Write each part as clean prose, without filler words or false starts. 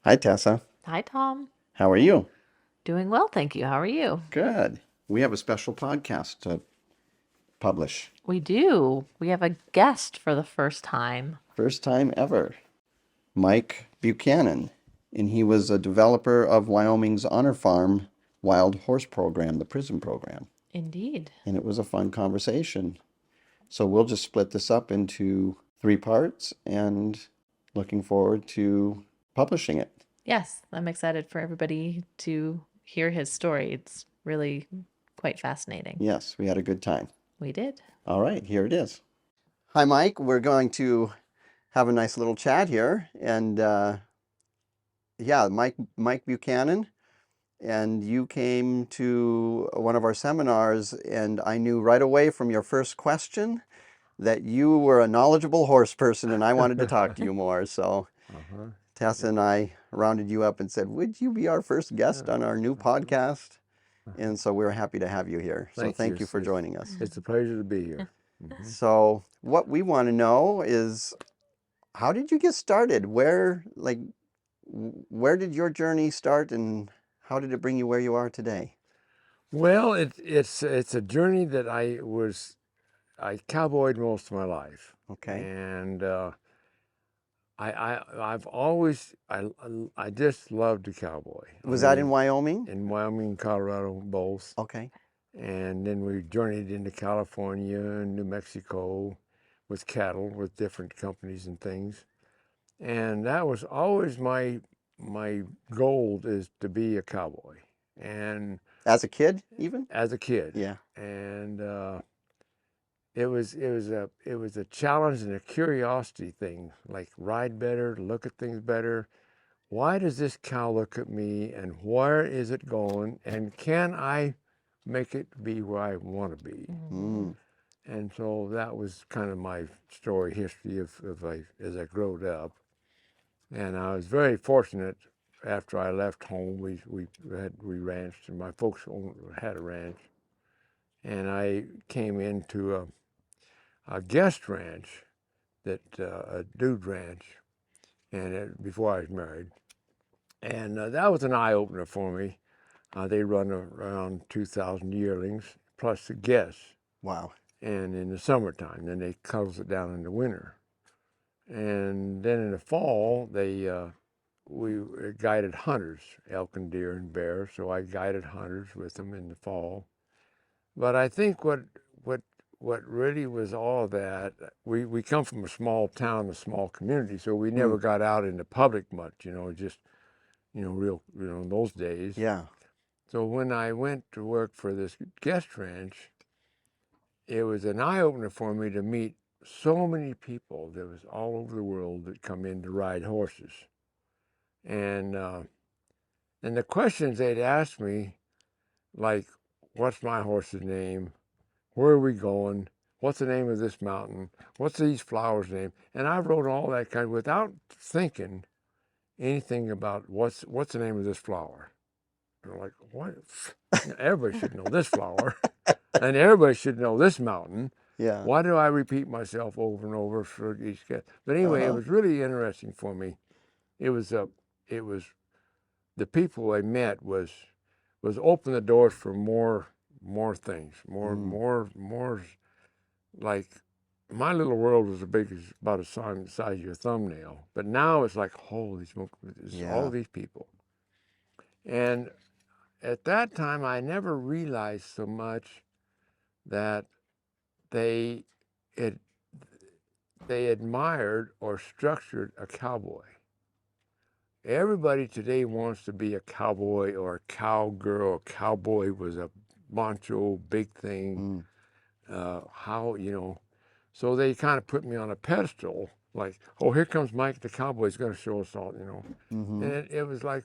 Hi, Tessa. Hi, Tom. How are you? Doing well, thank you. How are you? Good. We have a special podcast to publish. We do. We have a guest for the first time. First time ever. Mike Buchanan. And he was a developer of Wyoming's Honor Farm Wild Horse Program, the prison program. Indeed. And it was a fun conversation. So we'll just split this up into three parts and looking forward to publishing it. Yes, I'm excited for everybody to hear his story. It's really quite fascinating. Yes, we had a good time. We did. All right, here it is. Hi, Mike. We're going to have a nice little chat here. And yeah, Mike Buchanan. And you came to one of our seminars, and I knew right away from your first question that you were a knowledgeable horse person, and I wanted to talk to you more. So Uh-huh. Tessa and I rounded you up and said, would you be our first guest on our new podcast? And so we're happy to have you here. So thank you for joining us. It's a pleasure to be here. So what we want to know is, how did you get started? Where did your journey start, and how did it bring you where you are today? Well, it's a journey that I cowboyed most of my life, Okay. and I've always I just loved to cowboy. Was that in Wyoming? In Wyoming, Colorado, both. Okay. And then we journeyed into California and New Mexico with cattle with different companies and things. And that was always my goal, is to be a cowboy. And As a kid, even? as a kid. Yeah. And it was a challenge and a curiosity thing, like ride better, look at things better. Why does this cow look at me, and where is it going, and can I make it be where I want to be? Mm. And so that was kind of my story history as I growed up. And I was very fortunate. After I left home, we ranched, and my folks had a ranch, and I came into a guest ranch, a dude ranch, and before I was married, and that was an eye opener for me. They run around 2,000 yearlings plus the guests. Wow. And in the summertime, then they cuddles it down in the winter, and then in the fall we guided hunters, elk and deer and bear. So I guided hunters with them in the fall. But I think what really was all that, we come from a small town, a small community, so we never got out in the public much, just, in those days. Yeah. So when I went to work for this guest ranch, it was an eye-opener for me to meet so many people that was all over the world that come in to ride horses. And the questions they'd ask me, like, what's my horse's name? Where are we going? What's the name of this mountain? What's these flowers' name? And I wrote all that kind without thinking anything about what's the name of this flower. And I'm like, what? Everybody should know this flower, and everybody should know this mountain. Yeah. Why do I repeat myself over and over for each guest? But anyway, it was really interesting for me. It was the people I met was open the doors for more things, more like, my little world was about the size of your thumbnail, but now it's like, holy smoke, there's all these people. And at that time, I never realized so much that they admired or structured a cowboy. Everybody today wants to be a cowboy or a cowgirl. A cowboy was a macho, big thing. So they kind of put me on a pedestal, like, oh, here comes Mike the cowboy, he's going to show us all, And it was like,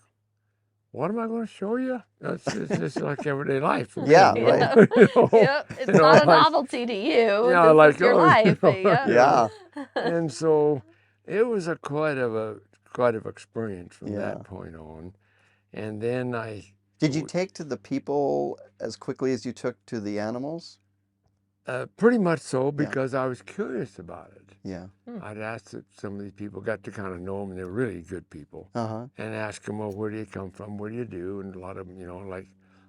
what am I going to show you? It's just like everyday life for me. Yeah, right. Yep. It's not a novelty to you. Yeah, this is your life. Yeah. And so it was quite of experience from that point on. And then Did you take to the people as quickly as you took to the animals? Pretty much so, Yeah. because I was curious about it. Yeah. I'd asked some of these people, got to kind of know them, and they were really good people, Uh-huh. and ask them, well, where do you come from? What do you do? And a lot of them, like,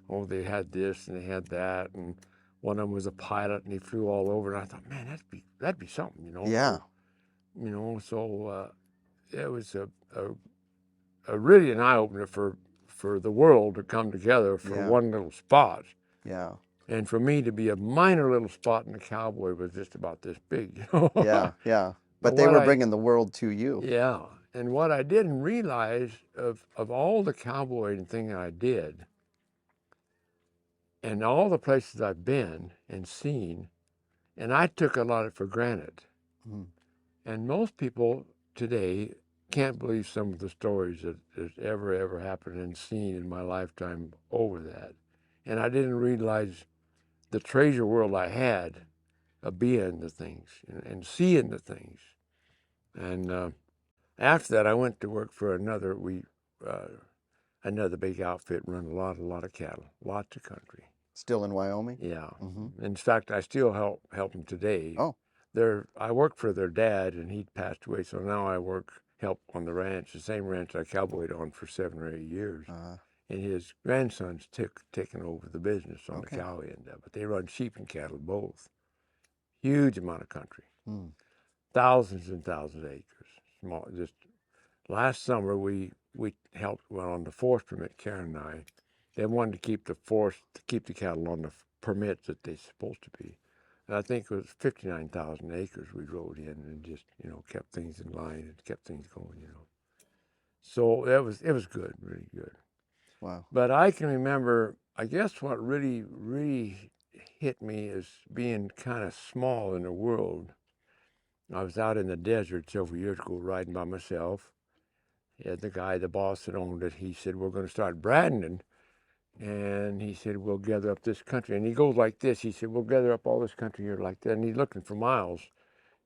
oh, they had this and they had that, and one of them was a pilot, and he flew all over. And I thought, man, that'd be something, Yeah. So it was a really an eye opener for the world to come together for Yeah. one little spot. Yeah. And for me to be a minor little spot in the cowboy was just about this big. Yeah. Yeah. But But they what were I, bringing the world to you. yeah, and what I didn't realize of all the cowboy thing I did, and all the places I've been and seen, and I took a lot of it for granted. Mm. And most people today can't believe some of the stories that ever happened and seen in my lifetime over that. And I didn't realize the treasure world I had of being the things and seeing the things. And after that, I went to work for another big outfit, run a lot of cattle, lots of country. Still in Wyoming? Yeah. Mm-hmm. In fact, I still help them today. Oh. I worked for their dad, and he'd passed away, so now I help on the ranch, the same ranch I cowboyed on for 7 or 8 years. And his grandson's taken over the business on Okay. the cow end of it. They run sheep and cattle both. Huge amount of country. Mm. Thousands and thousands of acres. Small. Just last summer we helped on the forest permit. Karen and I, they wanted to keep the cattle on the permits that they're supposed to be. And I think it was 59,000 acres we rode in and just kept things in line and kept things going. So it was good, really good. Wow. But I can remember, I guess what really hit me is being kind of small in the world. I was out in the desert several years ago riding by myself. And the boss that owned it, he said, we're going to start branding. And he said, we'll gather up this country. And he goes like this. He said, we'll gather up all this country here like that. And he's looking for miles.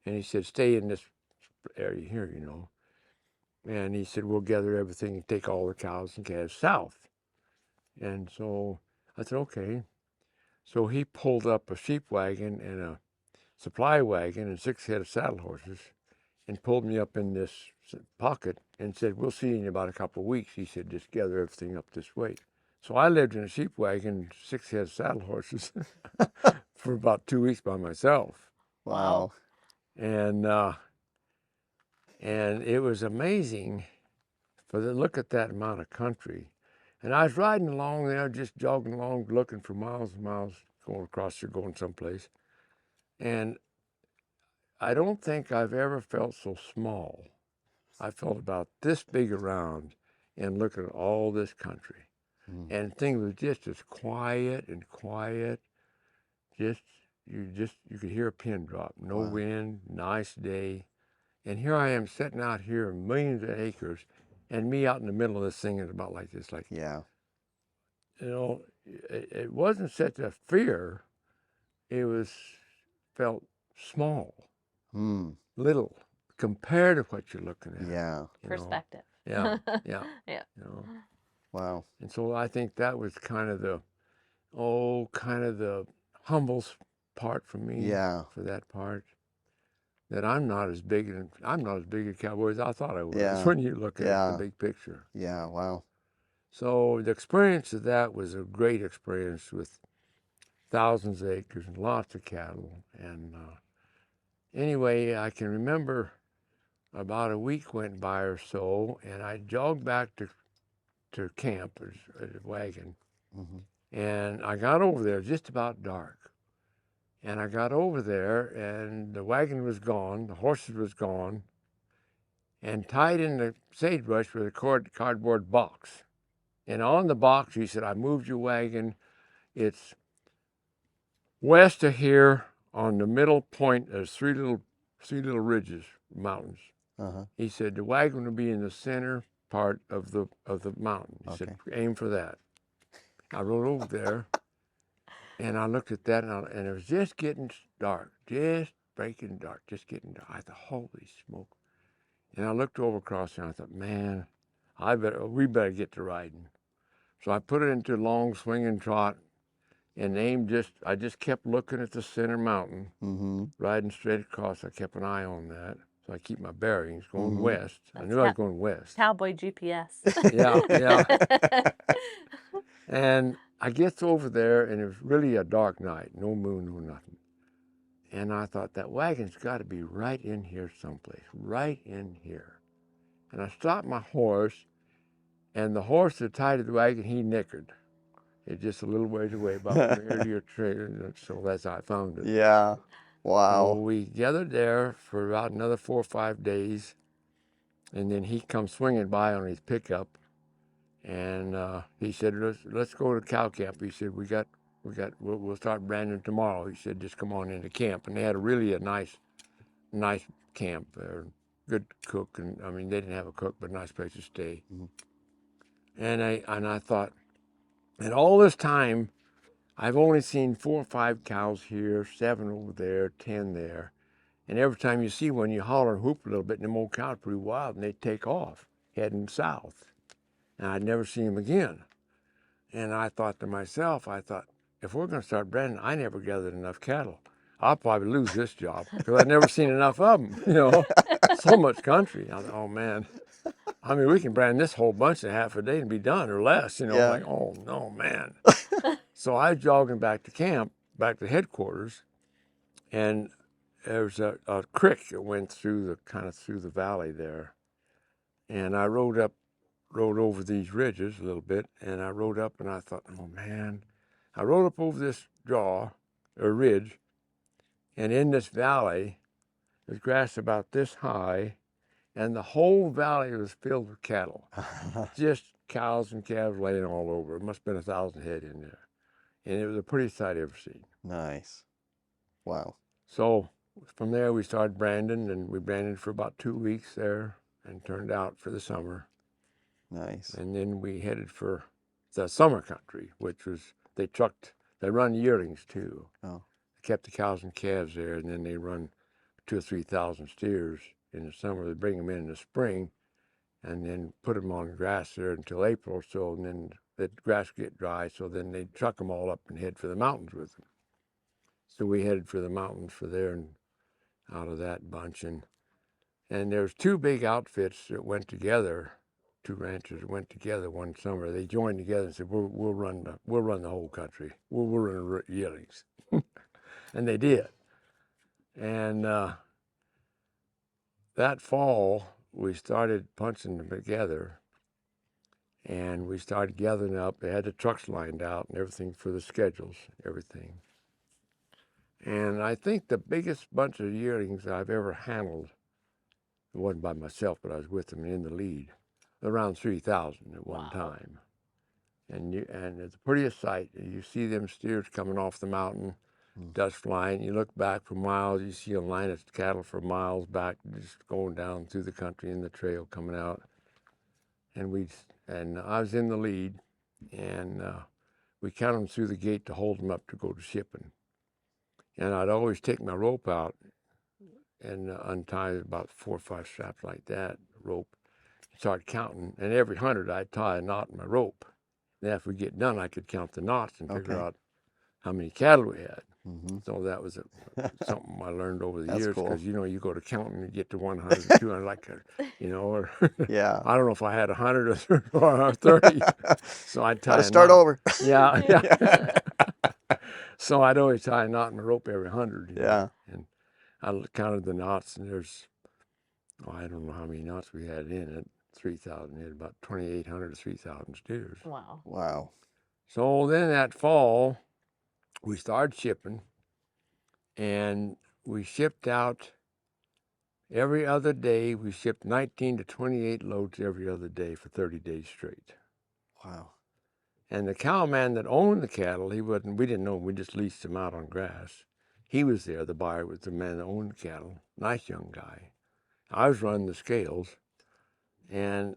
And he said, stay in this area here, And he said, we'll gather everything and take all the cows and calves south. And so I said, okay. So he pulled up a sheep wagon and a supply wagon and 6 head of saddle horses and pulled me up in this pocket and said, we'll see you in about a couple of weeks. He said, just gather everything up this way. So I lived in a sheep wagon, 6 head of saddle horses for about 2 weeks by myself. Wow. And it was amazing for the look at that amount of country. And I was riding along there, just jogging along, looking for miles and miles, going across here, going someplace. And I don't think I've ever felt so small. I felt about this big around and looking at all this country. Mm. And things was just as quiet and quiet. You could hear a pin drop. No Wow. wind, nice day. And here I am sitting out here in millions of acres, and me out in the middle of this thing is about like this. Yeah. It wasn't such a fear. It felt small, little, compared to what you're looking at. Yeah. Perspective. Yeah, yeah. Yeah. Wow. And so I think that was kind of the humble part for me. Yeah. For that part, that I'm not as big a cowboy as I thought I was. Yeah. When you look at Yeah. the big picture. Yeah. Wow. So the experience of that was a great experience with thousands of acres and lots of cattle. And anyway, I can remember about a week went by or so, and I jogged back to camp, a wagon, and I got over there just about dark. And I got over there, and the wagon was gone, the horses was gone, and tied in the sagebrush was a cardboard box. And on the box, he said, I moved your wagon. It's west of here on the middle point. There's three little ridges, mountains. He said, the wagon will be in the center part of the mountain. He said, aim for that. I rode over there, and I looked at that, and it was just getting dark, just breaking dark, just getting dark. I thought, holy smoke. And I looked over across there, and I thought, man, we better get to riding. So I put it into a long swinging trot, and I just kept looking at the center mountain, riding straight across. I kept an eye on that. So I keep my bearings going west. I knew I was going west. Cowboy GPS. Yeah, yeah. And I get over there, and it was really a dark night, no moon, no nothing. And I thought, that wagon's got to be right in here someplace, right in here. And I stopped my horse, and the horse that tied to the wagon, he nickered. It's just a little ways away, about from here to your trailer. So that's how I found it. Yeah. Wow. So we gathered there for about another 4 or 5 days, and then he comes swinging by on his pickup, and he said, "Let's go to cow camp." He said, "We'll start branding tomorrow." He said, "Just come on into camp." And they had a nice camp there, good cook, and I mean they didn't have a cook, but a nice place to stay. And I thought, and all this time, I've only seen 4 or 5 cows here, 7 over there, 10 there. And every time you see one, you holler and whoop a little bit, and them old cows are pretty wild, and they take off, heading south. And I'd never see them again. And I thought to myself, if we're going to start branding, I never gathered enough cattle. I'll probably lose this job because I've never seen enough of them, you know. So much country. I thought, oh, man. I mean, we can brand this whole bunch in half a day and be done or less, you know. Yeah. Like, oh, no, man. So I was jogging back to camp, back to headquarters, and there's a creek that went through the valley there. And I rode over these ridges a little bit, and I rode up, and I thought, oh, man. I rode up over this ridge, and in this valley, there's grass about this high, and the whole valley was filled with cattle. Just cows and calves laying all over. It must have been 1,000 head in there. And it was the prettiest sight I'd ever seen. Nice. Wow. So from there, we started branding, and we branded for about 2 weeks there and turned out for the summer. Nice. And then we headed for the summer country, which was, they run yearlings too. Oh. They kept the cows and calves there, and then they run 2,000 or 3,000 steers in the summer. They bring them in the spring and then put them on grass there until April or so, and then the grass get dry, so then they truck them all up and head for the mountains with them. So we headed for the mountains for there and out of that bunch. And there's 2 big outfits that went together, 2 ranchers that went together one summer. They joined together and said, we'll run the whole country. We'll run the yearlings. And they did. And that fall, we started punching them together, and we started gathering up. They had the trucks lined out and everything for the schedules, everything. And I think the biggest bunch of yearlings I've ever handled, it wasn't by myself, but I was with them in the lead, around 3,000 at one time. And it's the prettiest sight. You see them steers coming off the mountain, dust flying. You look back for miles, you see a line of cattle for miles back, just going down through the country in the trail coming out. And I was in the lead, and we counted them through the gate to hold them up to go to shipping. And I'd always take my rope out and untie about 4 or 5 straps like that, rope, and start counting. And every 100, I'd tie a knot in my rope. And after we get done, I could count the knots and figure out how many cattle we had. So that was something I learned over the years, because you know, you go to counting and get to 100, 200, like, you know, or Yeah. I don't know if I had 100 or 30. So I'd tie. Gotta start over. Yeah, yeah. So I'd always tie a knot in my rope every 100. Yeah. And I counted the knots, and there's, I don't know how many knots we had in it. 3,000. We had about 2,800 to 3,000 steers. Wow. Wow. So then that fall, we started shipping, and we shipped out every other day. We shipped 19 to 28 loads every other day for 30 days straight. Wow. And the cowman that owned the cattle, we didn't know him, we just leased him out on grass. He was there, the buyer was the man that owned the cattle, nice young guy. I was running the scales, and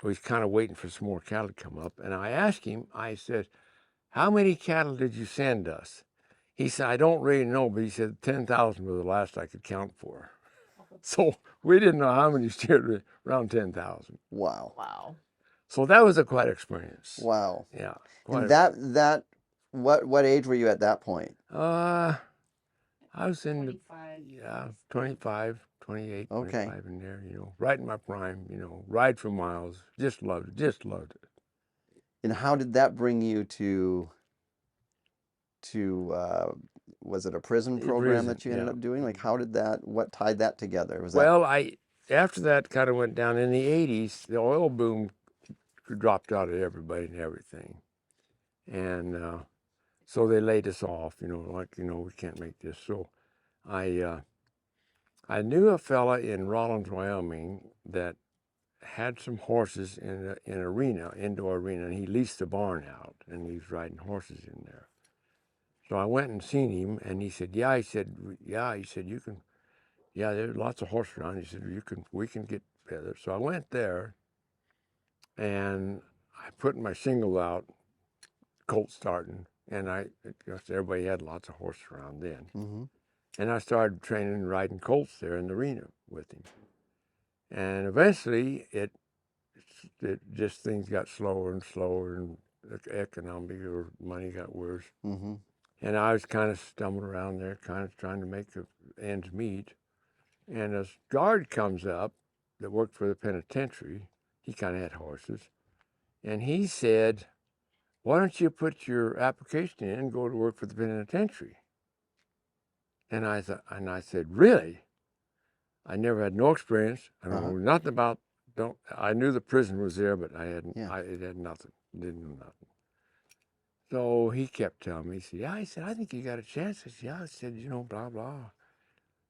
we was kind of waiting for some more cattle to come up. And I asked him, I said, how many cattle did you send us? He said, I don't really know, but he said 10,000 was the last I could count for. So we didn't know how many steers, around 10,000. Wow. Wow. So that was a quite experience. Wow. Yeah. And that What age were you at that point? I was in 25. 25, 28, Okay. 25 in there, right in my prime, ride for miles. Just loved it, just loved it. And how did that bring you to was it a prison program that you ended up doing? Like, how did what tied that together? Was that? Well, after that kind of went down in the 80s, the oil boom dropped out of everybody and everything. And so they laid us off, we can't make this. So I knew a fella in Rawlins, Wyoming that had some horses in an arena, indoor arena, and he leased the barn out, and he was riding horses in there. So I went and seen him, and he said, "Yeah." He said, "You can. Yeah, there's lots of horses around." He said, We can get together." So I went there, and I put my shingle out, colt starting, and everybody had lots of horses around then, Mm-hmm. and I started training and riding colts there in the arena with him, and eventually it just things got slower and slower, and the economic or money got worse. Mm-hmm. And I was kind of stumbling around there, kind of trying to make the ends meet. And a guard comes up that worked for the penitentiary. He kind of had horses. And he said, "Why don't you put your application in and go to work for the penitentiary?" And I said, "Really?" I never had no experience. I don't know nothing about, I knew the prison was there, but it had nothing, didn't know nothing. So he kept telling me, he said, "Yeah," he said, "I think you got a chance." I said, "Yeah," I said, blah, blah.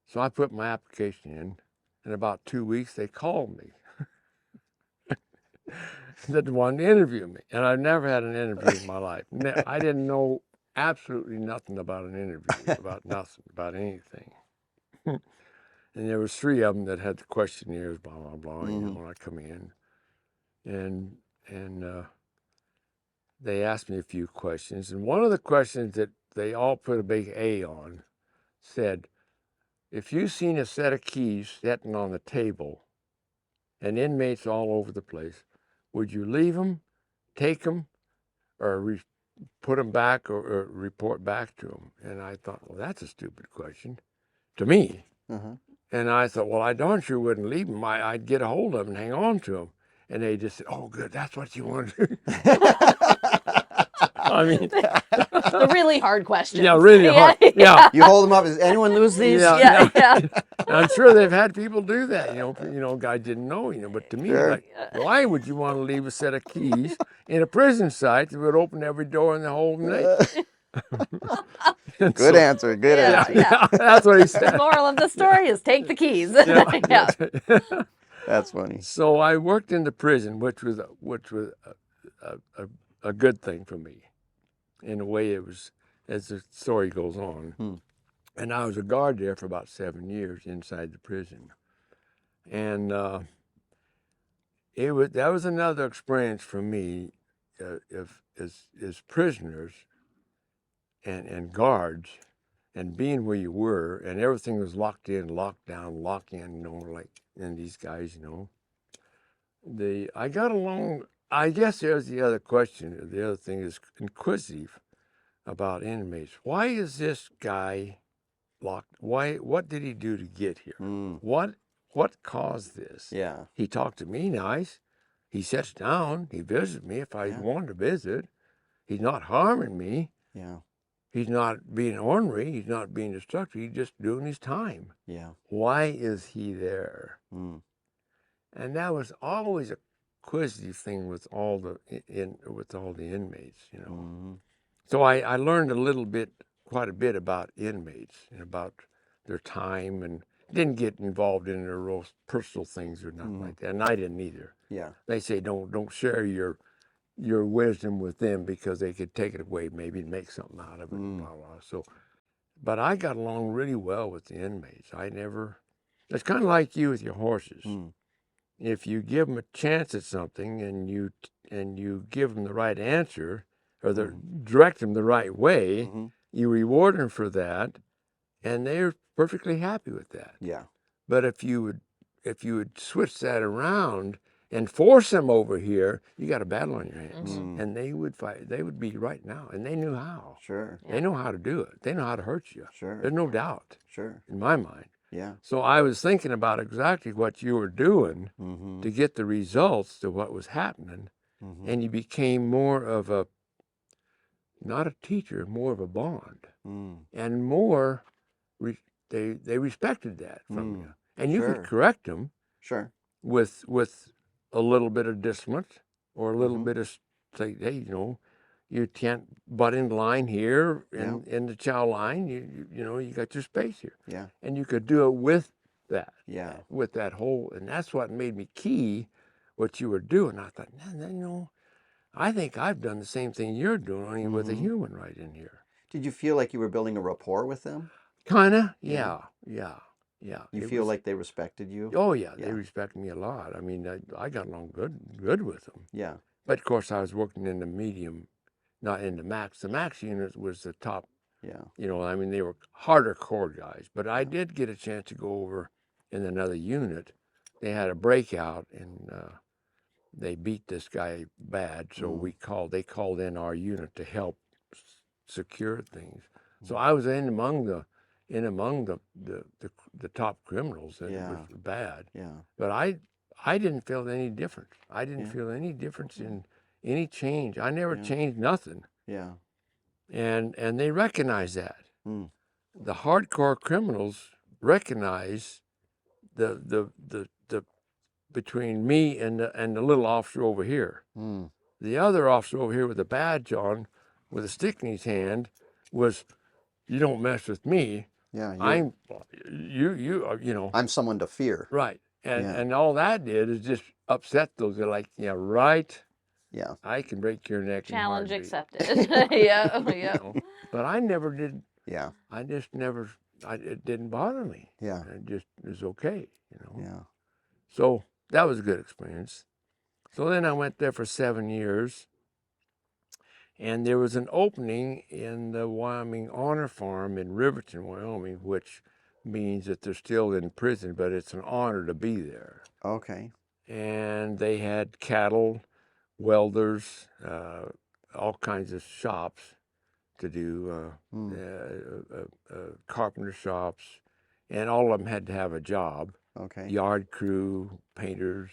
So I put my application in. In about 2 weeks, they called me. They wanted to interview me. And I've never had an interview in my life. I didn't know absolutely nothing about an interview, about nothing, about anything. And there was 3 of them that had the questionnaires, blah, blah, blah, when I come in. And they asked me a few questions. And one of the questions that they all put a big A on said, "If you've seen a set of keys sitting on the table and inmates all over the place, would you leave them, take them, or put them back or report back to them?" And I thought, well, that's a stupid question to me. And I thought, well, I darn sure wouldn't leave them. I'd get a hold of them and hang on to them. And they just said, "Oh, good, that's what you want to do." I mean, The really hard questions. yeah, really hard. Yeah. You hold them up. Does anyone lose these? Yeah. I'm sure they've had people do that. Guy didn't know. But to me, Sure. like, why would you want to leave a set of keys in a prison site that would open every door in the whole night? Good answer. Good answer. Yeah, that's what he said. The moral of the story is take the keys. Yeah. That's funny. So I worked in the prison, which was a good thing for me. In a way, it was, as the story goes on. And I was a guard there for about 7 years inside the prison. And that was another experience for me, as prisoners and guards, and being where you were, and everything was locked in, locked down, locked in, and these guys, I got along. I guess there's the other question. The other thing is inquisitive about inmates. Why is this guy locked? What did he do to get here? What caused this? Yeah. He talked to me nice. He sits down. He visits me if I want to visit. He's not harming me. Yeah. He's not being ornery. He's not being destructive. He's just doing his time. Yeah. Why is he there? And that was always a inquisitive thing with all the inmates, So I learned quite a bit about inmates and about their time, and didn't get involved in their real personal things or nothing like that. And I didn't either. Yeah. They say don't share your wisdom with them because they could take it away, maybe, and make something out of it. Blah, blah. So, but I got along really well with the inmates. It's kind of like you with your horses. If you give them a chance at something and you give them the right answer, or direct them the right way, you reward them for that, and they're perfectly happy with that. Yeah. But if you would switch that around and force them over here, you got a battle on your hands. Mhm. And they would fight. They would be right now, and they knew how. Sure. They know how to do it. They know how to hurt you. Sure. There's no doubt Sure. in my mind. Yeah. So I was thinking about exactly what you were doing Mm-hmm. to get the results to what was happening, Mm-hmm. and you became more of a, not a teacher, more of a bond, and more. They respected that from you, and you could Sure. correct them Sure. with a little bit of dissonance or a little bit of say, hey, you know, you can't butt in line here in the chow line. You know, you got your space here. Yeah. And you could do it with that. Yeah. With that whole, and that's what made me key what you were doing. I thought, man, you know, I think I've done the same thing you're doing, only with a human right in here. Did you feel like you were building a rapport with them? Kinda, Yeah. yeah. You It feel was- like they respected you? Oh yeah, Yeah. they respect me a lot. I mean, I got along good with them. Yeah. But of course, I was working in the medium, not in the max. The max unit was the top. Yeah. You know, I mean, they were harder core guys. But I did get a chance to go over in another unit. They had a breakout, and they beat this guy bad. So they called in our unit to help secure things. So I was in among the top criminals that Yeah. was bad. Yeah. But I didn't feel any difference. I didn't feel any difference in any change. I never changed nothing. Yeah. And they recognize that. Mm. The hardcore criminals recognize the between me and the little officer over here. Mm. The other officer over here with a badge on, with a stick in his hand, was, you don't mess with me. Yeah. I'm you know. I'm someone to fear. Right. And all that did is just upset those. They're like, yeah, right. Yeah. I can break your neck. Challenge in a heartbeat. accepted. Yeah. You know? But I never did. Yeah. I just never. It didn't bother me. Yeah. It was okay. You know. Yeah. So that was a good experience. So then I went there for 7 years, and there was an opening in the Wyoming Honor Farm in Riverton, Wyoming, which means that they're still in prison, but it's an honor to be there. Okay. And they had cattle, welders, all kinds of shops to do, carpenter shops, and all of them had to have a job. Okay. Yard crew, painters,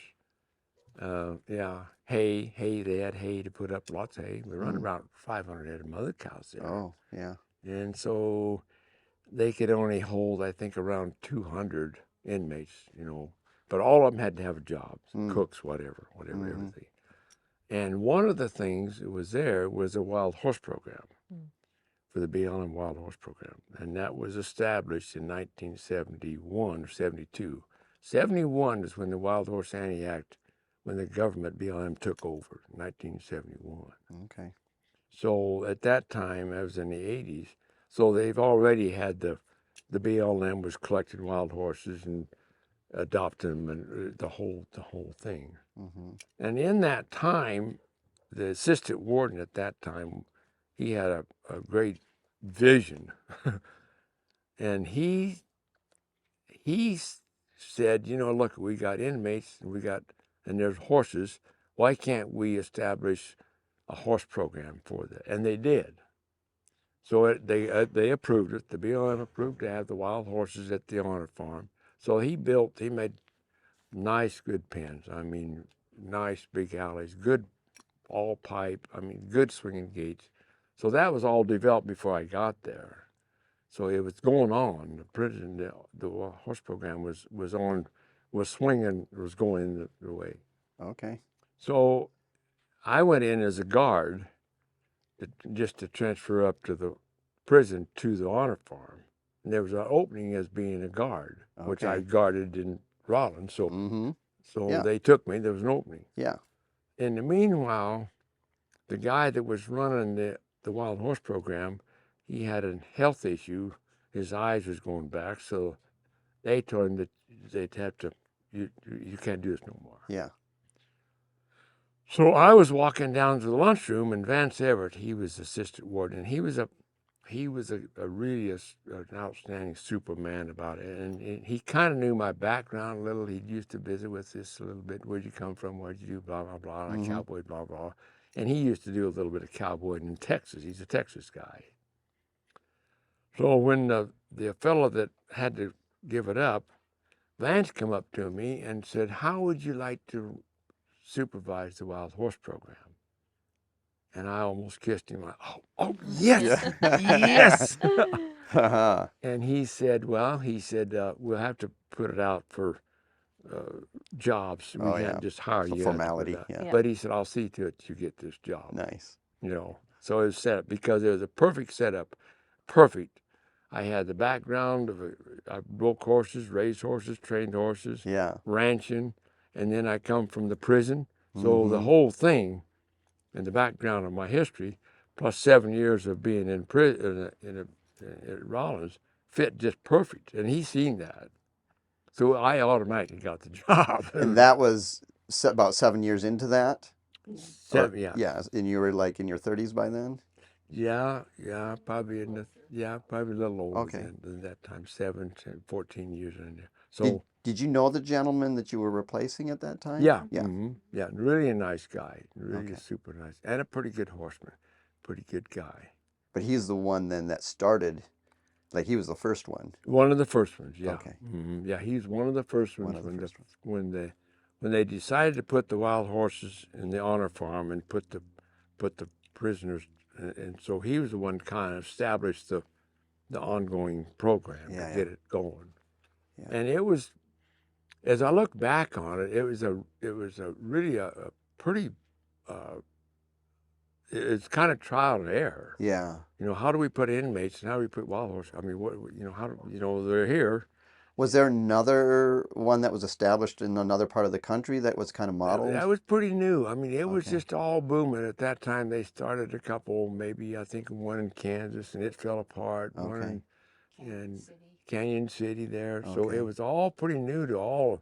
hay. They had hay to put up, lots of hay. We run around 500 head of mother cows there. Oh, yeah. And so they could only hold, I think, around 200 inmates, you know. But all of them had to have jobs, cooks, whatever, everything. And one of the things that was there was a wild horse program for the BLM Wild Horse Program. And that was established in 1971 or 72. 71 is when the Wild Horse Anti-Act, when the government BLM took over, 1971. Okay. So at that time, I was in the 80s, so they've already had the BLM was collecting wild horses and adopting them and the whole thing. And in that time, the assistant warden at that time, he had a great vision, and he said, you know, look, we got inmates and there's horses. Why can't we establish a horse program for that? And they did. So they approved it. The BLM approved to have the wild horses at the Honor Farm. So he made nice, good pens. I mean, nice big alleys, good all pipe. I mean, good swinging gates. So that was all developed before I got there. So it was going on. The prison, the horse program was swinging, was going the way. Okay. So I went in as a guard just to transfer up to the prison to the Honor Farm. And there was an opening as being a guard, which I guarded in Rollins. So, they took me. There was an opening. Yeah. In the meanwhile, the guy that was running the wild horse program, he had a health issue. His eyes was going back, so they told him that they'd have to, you can't do this no more. Yeah. So I was walking down to the lunchroom, and Vance Everett, he was assistant warden, and he was he was an outstanding Superman about it. And he kind of knew my background a little. He used to visit with us a little bit. Where'd you come from? What'd you do? Blah, blah, blah. Like cowboy, blah, blah. And he used to do a little bit of cowboying in Texas. He's a Texas guy. So when the fellow that had to give it up, Vance come up to me and said, how would you like to supervise the wild horse program? And I almost kissed him like, oh yes, yes. And he said, well, we'll have to put it out for jobs. We can't just hire you. Formality, yeah. But he said, I'll see to it you get this job. Nice. You know, so it was set up because it was a perfect setup. Perfect. I had the background of I broke horses, raised horses, trained horses, ranching, and then I come from the prison. So the whole thing in the background of my history, plus 7 years of being in prison at Rollins, fit just perfect. And he seen that. So I automatically got the job. And that was about 7 years into that? Yeah. Yeah, and you were like in your 30s by then? Yeah, probably probably a little older than that time, 14 years in there. So did you know the gentleman that you were replacing at that time? Yeah. Yeah, really a nice guy, really super nice, and a pretty good horseman, pretty good guy. But he's the one then that started, like he was the first one. One of the first ones, yeah. Okay. Yeah, he's one of the first ones when they decided to put the wild horses in the honor farm and put the prisoners, and so he was the one kind of established the ongoing program to get it going. Yeah. And it was, as I look back on it, it was really a pretty it's kind of trial and error. Yeah. You know, how do we put inmates and how do we put wild horses? I mean, they're here. Was there another one that was established in another part of the country that was kind of modeled? That was pretty new. I mean, it was just all booming at that time. They started a couple, maybe I think one in Kansas, and it fell apart. One in Canyon City there. So it was all pretty new to all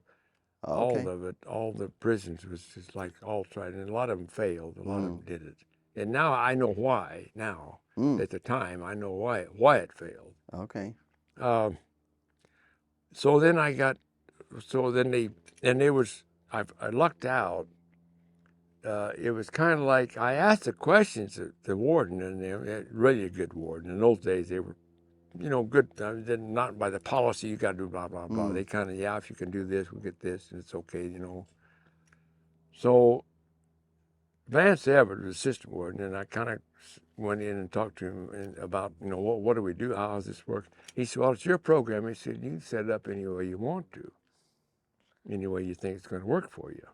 of it. All the prisons was just like all tried, and a lot of them failed. A lot of them did it. And now I know why. Now, at the time, I know why it failed. Okay. So then I lucked out. It was kind of like I asked the questions of the warden, and they were really a good warden. In those days, they were, good. Not by the policy you got to do blah blah blah. They kind of if you can do this, we'll get this, and it's okay, So Vance Everett was assistant warden, and I kind of went in and talked to him about, what do we do? How does this work? He said, well, it's your program. He said, you can set it up any way you want to, any way you think it's going to work for you.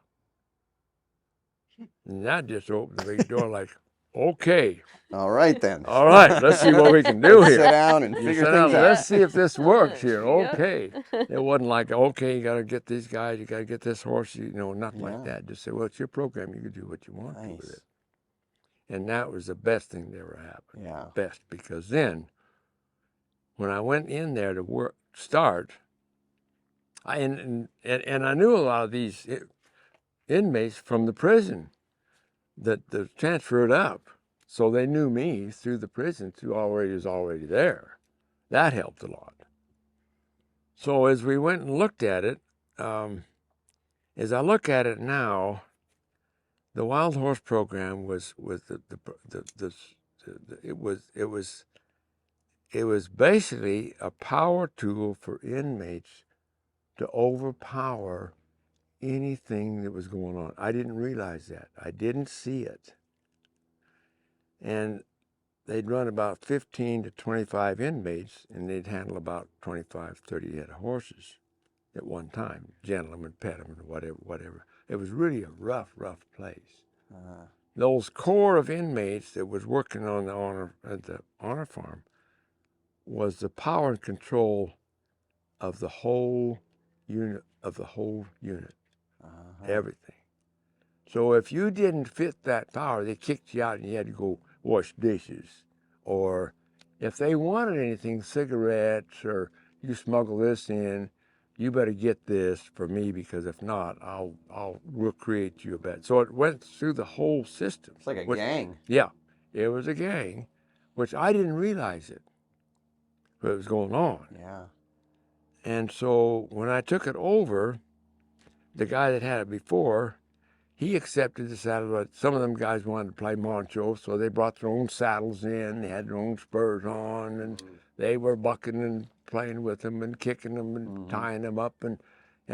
And that just opened the big door like, okay. All right, then. All right, let's see what we can do here. Sit down and figure things out. Let's see if this works here. Okay. It wasn't like, okay, you got to get these guys, you got to get this horse, nothing like that. Just say, well, it's your program. You can do what you want to with it. And that was the best thing that ever happened. Yeah. Best, because then when I went in there to start, and I knew a lot of these inmates from the prison that transferred up. So they knew me through the prison, was already there. That helped a lot. So as we went and looked at it, as I look at it now, the wild horse program was basically a power tool for inmates to overpower anything that was going on. I didn't realize that. I didn't see it. And they'd run about 15 to 25 inmates, and they'd handle about 25, 30 head of horses at one time. Gentlemen, pet them, whatever. It was really a rough place. Those core of inmates that was working at the honor farm was the power and control of the whole unit, everything. So if you didn't fit that power, they kicked you out and you had to go wash dishes. Or if they wanted anything, cigarettes, or you smuggle this in, you better get this for me, because if not, we'll create you a bet. So it went through the whole system. It's like a gang. Yeah, it was a gang, which I didn't realize it, what was going on. Yeah. And so when I took it over, the guy that had it before, he accepted the saddle, but some of them guys wanted to play macho, so they brought their own saddles in, they had their own spurs on, and they were bucking and playing with them and kicking them and tying them up, and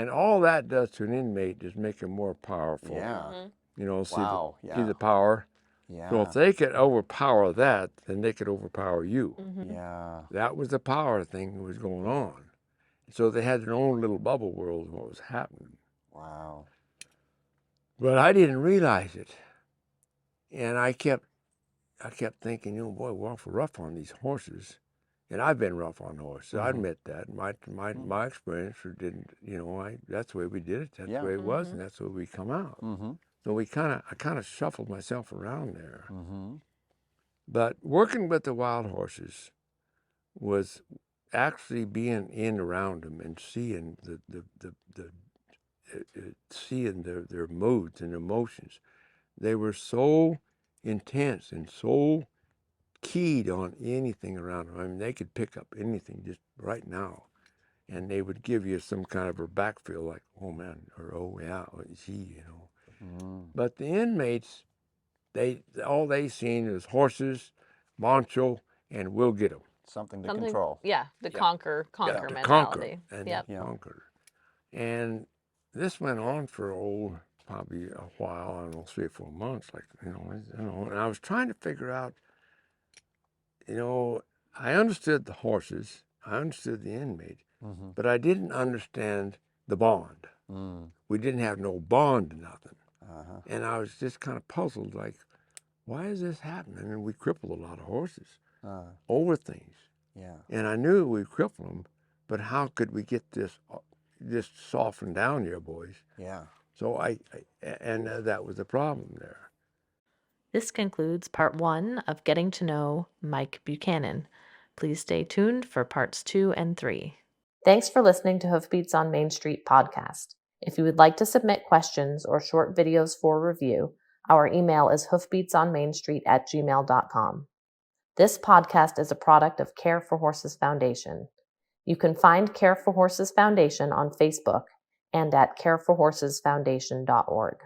all that does to an inmate is make him more powerful. Yeah. You know, Wow. see the power. Yeah. So if they could overpower that, then they could overpower you. Yeah. That was the power thing that was going on. So they had their own little bubble world of what was happening. Wow. But I didn't realize it. And I kept thinking, boy, we're awful rough on these horses. And I've been rough on horses. I admit that. My experience didn't, that's the way we did it. That's the way it was, and that's the way we come out. So I kind of shuffled myself around there. But working with the wild horses was actually being in around them and seeing seeing their moods and emotions. They were so intense and so keyed on anything around them. I mean, they could pick up anything just right now, and they would give you some kind of a back feel like, oh man, or oh yeah, gee, But the inmates, all they seen was horses, macho, and we'll get them. Something to control. Yeah, the conquer mentality. Conquer and Yep. conquer. And this went on for probably a while, I don't know, 3 or 4 months, and I was trying to figure out, I understood the horses, I understood the inmate, but I didn't understand the bond. We didn't have no bond to nothing. And I was just kind of puzzled, like, why is this happening? I mean, we crippled a lot of horses over things. Yeah. And I knew we crippled them, but how could we get this softened down here, boys? Yeah. So that was the problem there. This concludes part 1 of Getting to Know Mike Buchanan. Please stay tuned for parts 2 and 3. Thanks for listening to Hoofbeats on Main Street podcast. If you would like to submit questions or short videos for review, our email is hoofbeatsonmainstreet@gmail.com. This podcast is a product of Care for Horses Foundation. You can find Care for Horses Foundation on Facebook and at careforhorsesfoundation.org.